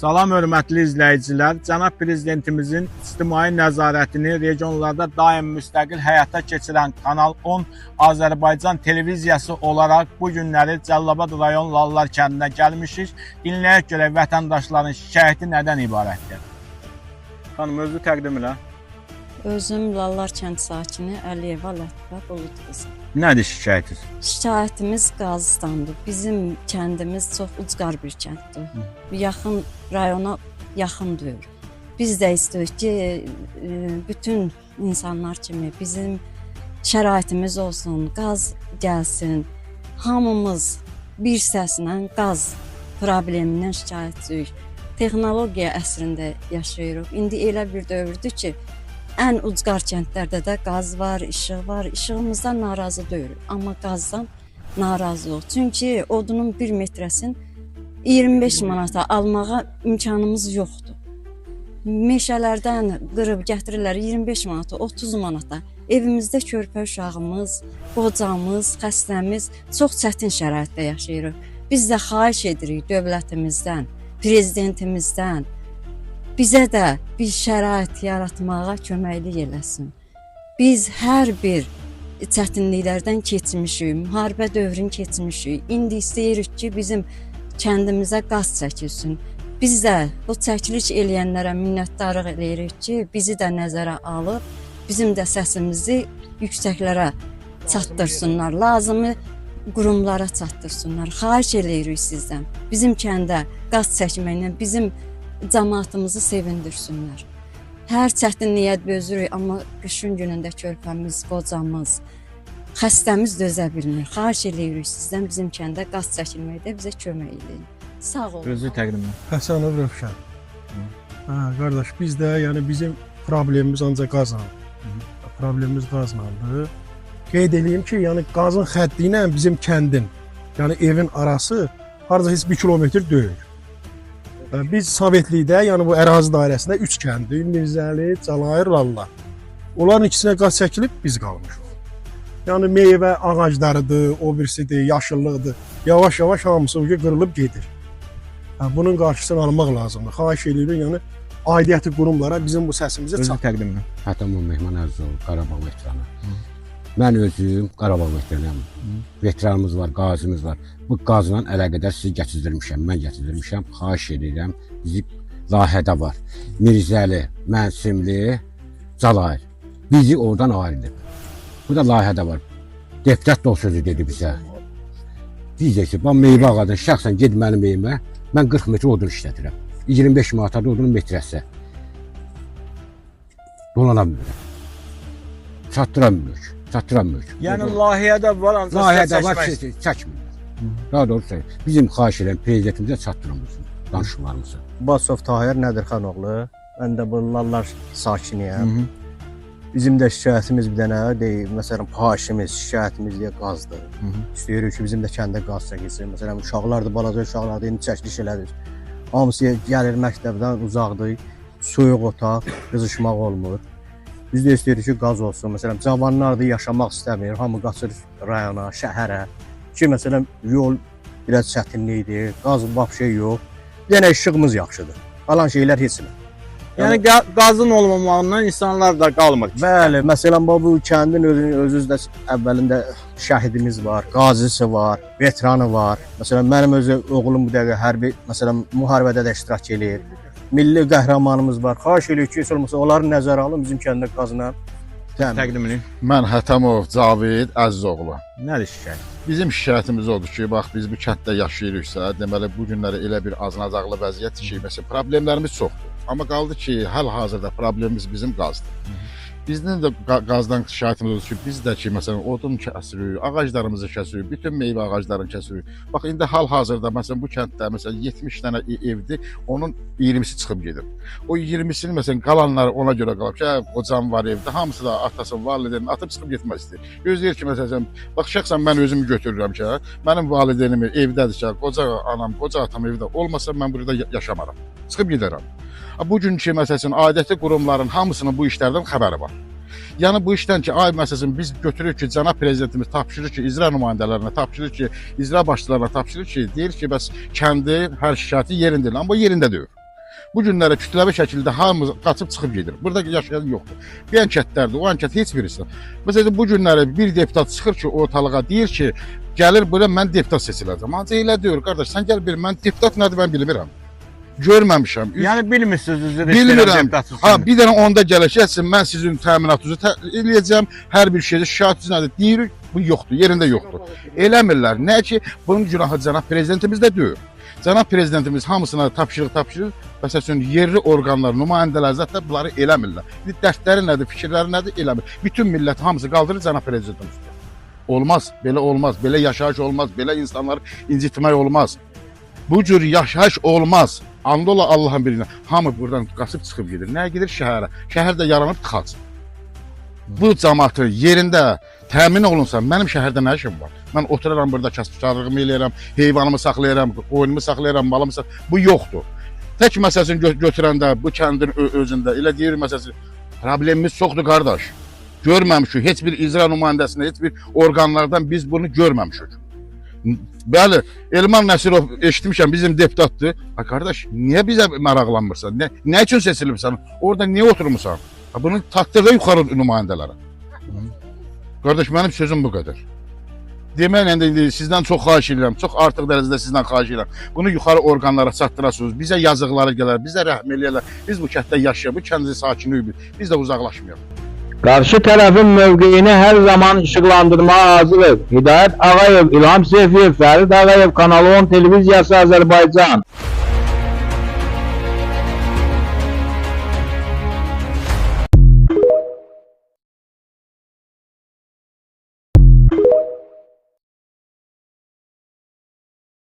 Salam hörmətli izləyicilər, Cənab Prezidentimizin ictimai nəzarətini regionlarda daim müstəqil həyata keçirən Kanal 10 Azərbaycan televiziyası olaraq bu günləri Cəlilabad rayon Lallar kəndinə gəlmişik. Dinləyək görək vətəndaşların şikayəti nədən ibarətdir? Xanım, özü təqdim elə. Özüm Lallar kənd sakini Əliyeva Lətifə Bulud qızı. Nədir şikayətiniz? Şikayətimiz qazıstandır. Bizim kəndimiz çox ucqar bir kənddir. Yaxın rayona yaxın deyil. Biz də istəyirik ki, bütün insanlar kimi bizim şəraitimiz olsun, qaz gəlsin. Hamımız bir səslə qaz problemindən şikayətçiyik. Texnologiya əsrində yaşayırıq. İndi elə bir dövrdür ki, ən ucqar kəndlərdə də qaz var, işıq var. İşığımızdan narazı deyilik, amma qazdan narazıyıq. Çünki odunun 1 metrəsini 25 manata almağa imkanımız yoxdur. Meşələrdən qırıb gətirirlər 25 manata, 30 manata. Evimizdə körpə uşağımız, qocamız, xəstəmiz çox çətin şəraitdə yaşayırıq. Biz də xahiş edirik dövlətimizdən, prezidentimizdən, bizə də bir şərait yaratmağa köməklik eləsin. Biz hər bir çətinliklərdən keçmişik, müharibə dövrünü keçmişik. İndi istəyirik ki, bizim kəndimizə qaz çəkilsin. Biz də bu çəkiliş eləyənlərə minnətdarlıq eləyirik ki, bizi də nəzərə alıb, bizim də səsimizi yüksəklərə çatdırsınlar, lazımi qurumlara çatdırsınlar. Xahiş eləyirik sizdən. Bizim kəndə qaz çəkməklə bizim cəmaatımızı sevindirsinlər. Hər çətinliyə dözürük, amma qışın günündə körpəmiz, qocamız, xəstəmiz dözə bilmir. Xahiş eləyirik sizdən bizim kəndə qaz çəkilməkdə bizə kömək eləyin. Sağ olun. Özü təqdim elə. Həsənov Rövşən. Qardaş, bizdə yəni bizim problemimiz ancaq qazla. Problemimiz qazlandı. Qeyd edeyim ki, yəni qazın xətti ilə bizim kəndin, yəni evin arası harca heç 1 kilometr deyil. Biz Sovetlikdə, yəni bu ərazi dairəsində 3 kəndi, Mirzəli, Cəlayir, Lalla. Onların ikisinə qaz çəkilib biz qalmışıq. Yəni meyvə ağaclarıdır, o birisidir, yaşıllıqdır. Yavaş-yavaş hamısı qırılıb gedir. Bunun qarşısını almaq lazımdır. Xahiş edirik, yəni aidiyyəti qurumlara bizim bu səsimizi Özü çatdırın. təqdim elə. Hətamov Mehman Əzizov, Qarabağ veteranı. Mən özüm Qarabağ veteranıyam. Veteranımız var, qazimiz var. Bu qazla əlaqədar sizi gətirdirmişəm, mən gətirdirmişəm. Xahiş edirəm, bizi layihədə var. Mirzəli, Mənsimli, Cəlayir. Bizi oradan ayırdı. Bu da layihədə var. Deputat da o sözü dedi bizə. Deyəcək ki, ben meyvə ağacından şəxsən ged mənim evimə, mən 40 metr odun işlədirəm. 25 manata da odunun metrəsi. Dolanamıyorum. Çatdıramıyoruz. Yəni layihədə var, ancaq Layihədə var, çəkmək. çəkmir. Daha doğrusu bizim xahiş edən prezidentimizə çatdırılmışsın danışıqlarımızı. Basov Tahir Nədirxanoğlu, mən də bu Lallar sakiniyəm. Bizim də şikayətimiz bir dənə deyil, məsələn, xahişimiz, şikayətimiz deyə qazdır. İstəyirik ki, bizim də kəndə qaz çəkilsin. Məsələn, uşaqlardır, balaca uşaqlardır, indi çəkiliş elədir. Hamısı gəlir məktəbdən uzaqdır, soyuq otaq, qızışmaq olmur. Biz də istəyirik ki, qaz olsun. Məsələn, cavanlar da yaşamaq istəmir, hamı qaçır rayona, şəhərə. Ki, məsələn, yol biraz çətinlikdir, qaz vəbşə yox. Bir dənə işığımız yaxşıdır. Qalan şeylər heç nə. Yəni qazın olmamağından insanlar da qalmır. Bəli, məsələn, bu kəndin özündə əvvəlində şəhidimiz var, qazisi var, veteranı var. Məsələn, mənim öz oğlum bu dəqiqə hərbi, məsələn, müharibədə də iştirak edir. Milli qəhrəmanımız var. Xahiş edirik ki, heç olmasa onları nəzərə alın, bizim kəndə qazla Təqdim elə. Mən Hətamov Cavid Əzizoğlu. Nədir şikayət? Bizim şikayətimiz odur ki, bax biz bu kənddə yaşayırıqsa, deməli bu günləri elə bir acınacaqlı vəziyyət ki, məsələn, problemlərimiz çoxdur. Amma qaldı ki, hal-hazırda problemimiz bizim qazdır. Bizdən də qazdan şikayətimiz odur ki, biz də ki, məsələn, odun kəsirik, ağaclarımızı kəsirik, bütün meyvə ağaclarını kəsirik. Bax, indi hal-hazırda, məsələn, bu kənddə, məsələn, 70 dənə evdir, onun 20'si çıxıb gedir. O 20'sini, məsələn, qalanları ona görə qalıb ki, qocam var evdə, hamısı da atası, valideynini atıb çıxıb getmək istəyir. Gözləyir ki, məsələn, bax, şəxsən mən özümü götürürəm ki, mənim valideynim evdədir ki, qoca anam, qoca atam evdə olmasa mən burada yaşamaram, çıxıb gedərəm. Bu günkü məsələn aidiyyəti qurumların hamısının bu işlərdən xəbəri var. Yəni bu işdən ki, ay məsələn biz götürürük ki, cənab prezidentimiz tapşırır ki, icra nümayəndələrinə tapşırır ki, icra başçılarına tapşırır ki, deyir ki, bəs kəndi hər şikayəti yerində, amma yerində deyil. Bu günlərə kütləvi şəkildə hamımız qaçıb çıxıb gedir. Burada yaşayan yoxdur. Bir anketlərdir, o anket heç birisi. Məsələn, bu günlərə bir deputat çıxır ki, ortalığa deyir ki, gəlir bura mən deputat seçiləcəm. Ancaq elə deyir, qardaş, sən gəl bil, mən deputat nədir mən bilmirəm. Görməmişəm. Yəni bilmirsiniz üzr Bilmirəm. Ha, bir dənə onda gələcəksin, mən sizin təminatınızı eləyəcəm, hər bir şeydə şikayətiniz nədir? Deyir, bu yoxdur, yerində yoxdur. Eləmirlər. Nə ki, bunun günahı cənab prezidentimiz də deyir. Cənab prezidentimiz hamısına tapşırır. Məsələn, yerli orqanlar, nümayəndələr zətlə bunları eləmirlər. Dərdləri nədir, fikirləri nədir, eləmir. Bütün millət hamısı qaldırır cənab prezidentimiz. Olmaz, belə olmaz, belə yaşayış olmaz, belə insanları incitmək olmaz. Bu cür yaşayış olmaz. Andola Allahın birinə. Hamı buradan qaçıb çıxıb gedir. Nəyə gedir? Şəhərə. Şəhər də yaranıb tıxac. Bu cəmaatı yerində təmin olunsa, mənim şəhərdə nə işim var? Mən oturaram burada, kəsb-karlığımı eləyirəm, heyvanımı saxlayıram, oyunumu saxlayıram, malımı saxlayıram. Bu yoxdur. Tək məsələsini götürəndə, bu kəndin özündə, elə deyir məsələsini, problemimiz çoxdur, qardaş. Görməmişik, heç bir icra nümayəndəsində, heç bir orqanlardan biz bunu görməmişik. Bəli, Elman Nəsirov eşitmişəm, bizim deputatdır. Ha, qardaş, niyə bizə maraqlanmırsan? Nə üçün seçilibsən? Orada niyə oturmuşsan? Bunu tatlıda yuxarı nümayəndələrə. Qardaş, mənim sözüm bu qədər. Deməklə indi sizdən çox xahiş edirəm, çox artıq dərəcədə sizdən xahiş edirəm. Bunu yuxarı orqanlara çatdırasınız, bizə yazıqları gələr, bizə rəhm eləyərlər. Biz bu kənddə yaşayaq, bu kəndin sakinliyik, biz də uzaqlaşmayaq. Karşı tarafın mövqeyini her zaman ışıklandırmaya hazırız. Hidayet Ağayev, İlham Seyfiyev, Ferit Ağayev, Kanal 10 Televizyası Azerbaycan.